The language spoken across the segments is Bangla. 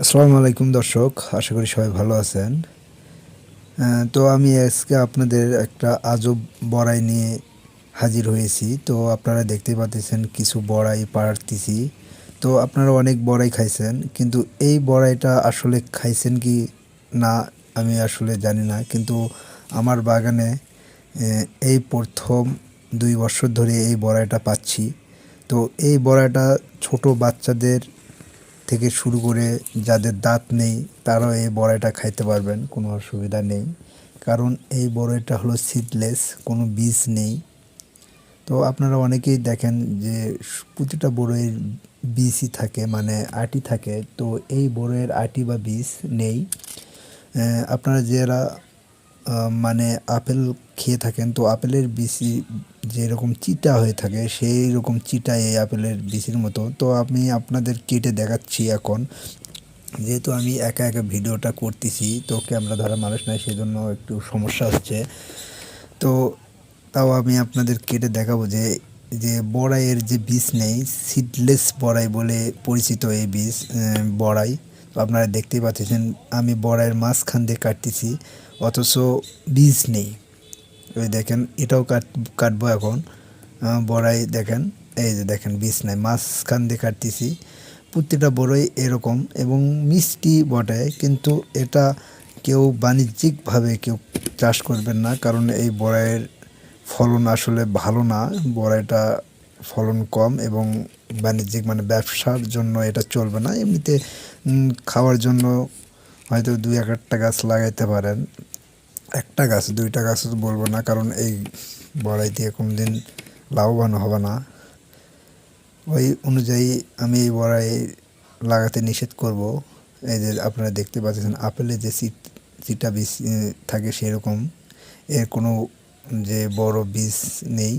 আসসালামু আলাইকুম দর্শক, আশা করি সবাই ভালো আছেন। তো আমি আজকে আপনাদের একটা আজব বড়াই নিয়ে হাজির হয়েছি। তো আপনারা দেখতেই পাচ্ছেন কিছু বড়াই পাড়তেছি। তো আপনারা অনেক বড়াই খাইছেন, কিন্তু এই বড়াইটা আসলে খাইছেন কি না আমি আসলে জানি না। কিন্তু আমার বাগানে এই প্রথম 2 বছর ধরে এই বড়াইটা পাচ্ছি। তো এই বড়াইটা ছোট বাচ্চাদের থেকে শুরু করে যাদের দাঁত নেই তারাও এই বড়াইটা খাইতে পারবেন, কোনো অসুবিধা নেই। কারণ এই বড়াইটা হলো সিডলেস, কোনো বীজ নেই। তো আপনারা অনেকেই দেখেন যে প্রতিটা বড়ইয়ের বীজই থাকে, মানে আটি থাকে। তো এই বড়ইয়ের আটি বা বীজ নেই। আপনারা যারা মানে আপেল খেয়ে থাকেন, তো আপেলের বিচি যেরকম চিটা হয়ে থাকে সেই রকম চিটা এই আপেলের বিচির মতো। তো আমি আপনাদের কেটে দেখাচ্ছি এখন, যেহেতু আমি একা একা ভিডিওটা করতেছি, তো ক্যামেরা ধরা মানুষ নাই, সেই জন্য একটু সমস্যা হচ্ছে। তো তাও আমি আপনাদের কেটে দেখাবো যে যে বড়াইয়ের যে বীজ নেই, সিডলেস বড়াই বলে পরিচিত এই বীজ বড়াই। তো আপনারা দেখতেই পাচ্ছেন আমি বড়াইয়ের মাঝখান দিয়ে কাটতেছি, অথচ বীজ নেই। ওই দেখেন, এটাও কাটবো এখন। বড়াই দেখেন, এই যে দেখেন বীজ নাই, মাঝখান দিয়ে কাটতেছি। প্রতিটা বড়ই এরকম এবং মিষ্টি বটে, কিন্তু এটা কেউ বাণিজ্যিকভাবে কেউ চাষ করবেন না, কারণ এই বড়াইয়ের ফলন আসলে ভালো না। বড়াইটা ফলন কম এবং বাণিজ্যিক মানে ব্যবসার জন্য এটা চলবে না। এমনিতে খাওয়ার জন্য হয়তো 2-1টা গাছ লাগাইতে পারেন। একটা গাছ 2টা গাছ তো বলবো না, কারণ এই বড়াই দিয়ে কোনোদিন লাভবান হবে না। ওই অনুযায়ী আমি এই বড়াই লাগাতে নিষেধ করব। এই যে আপনারা দেখতে পাচ্ছেন আপেলে যে চিটা বীজ থাকে সেরকম, এর কোনো যে বড় বীজ নেই।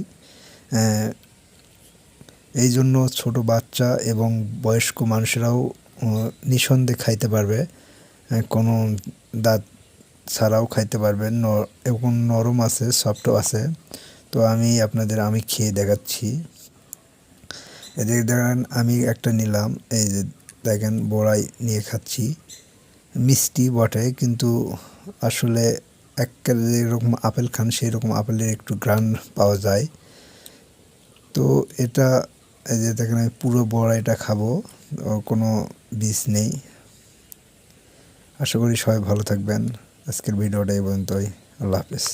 এই জন্য ছোট বাচ্চা এবং বয়স্ক মানুষেরাও নিঃসন্দেহে খাইতে পারবে, কোনো দাঁত ছাড়াও খাইতে পারবেন। এবং নরম আছে, সফটও আছে। তো আমি খেয়ে দেখাচ্ছি। এদিকে দেখেন আমি একটা নিলাম, এই যে দেখেন বড়াই নিয়ে খাচ্ছি। মিষ্টি বটে, কিন্তু আসলে যেরকম আপেল খান সেই রকম আপেলের একটু ঘ্রাণ পাওয়া যায়। তো এটা, এই যে দেখেন আমি পুরো বড়াইটা খাবো, কোনো বীজ নেই। আশা করি সবাই ভালো থাকবেন। আজকের ভিডিওটা এই পর্যন্তই। আল্লাহ হাফেজ।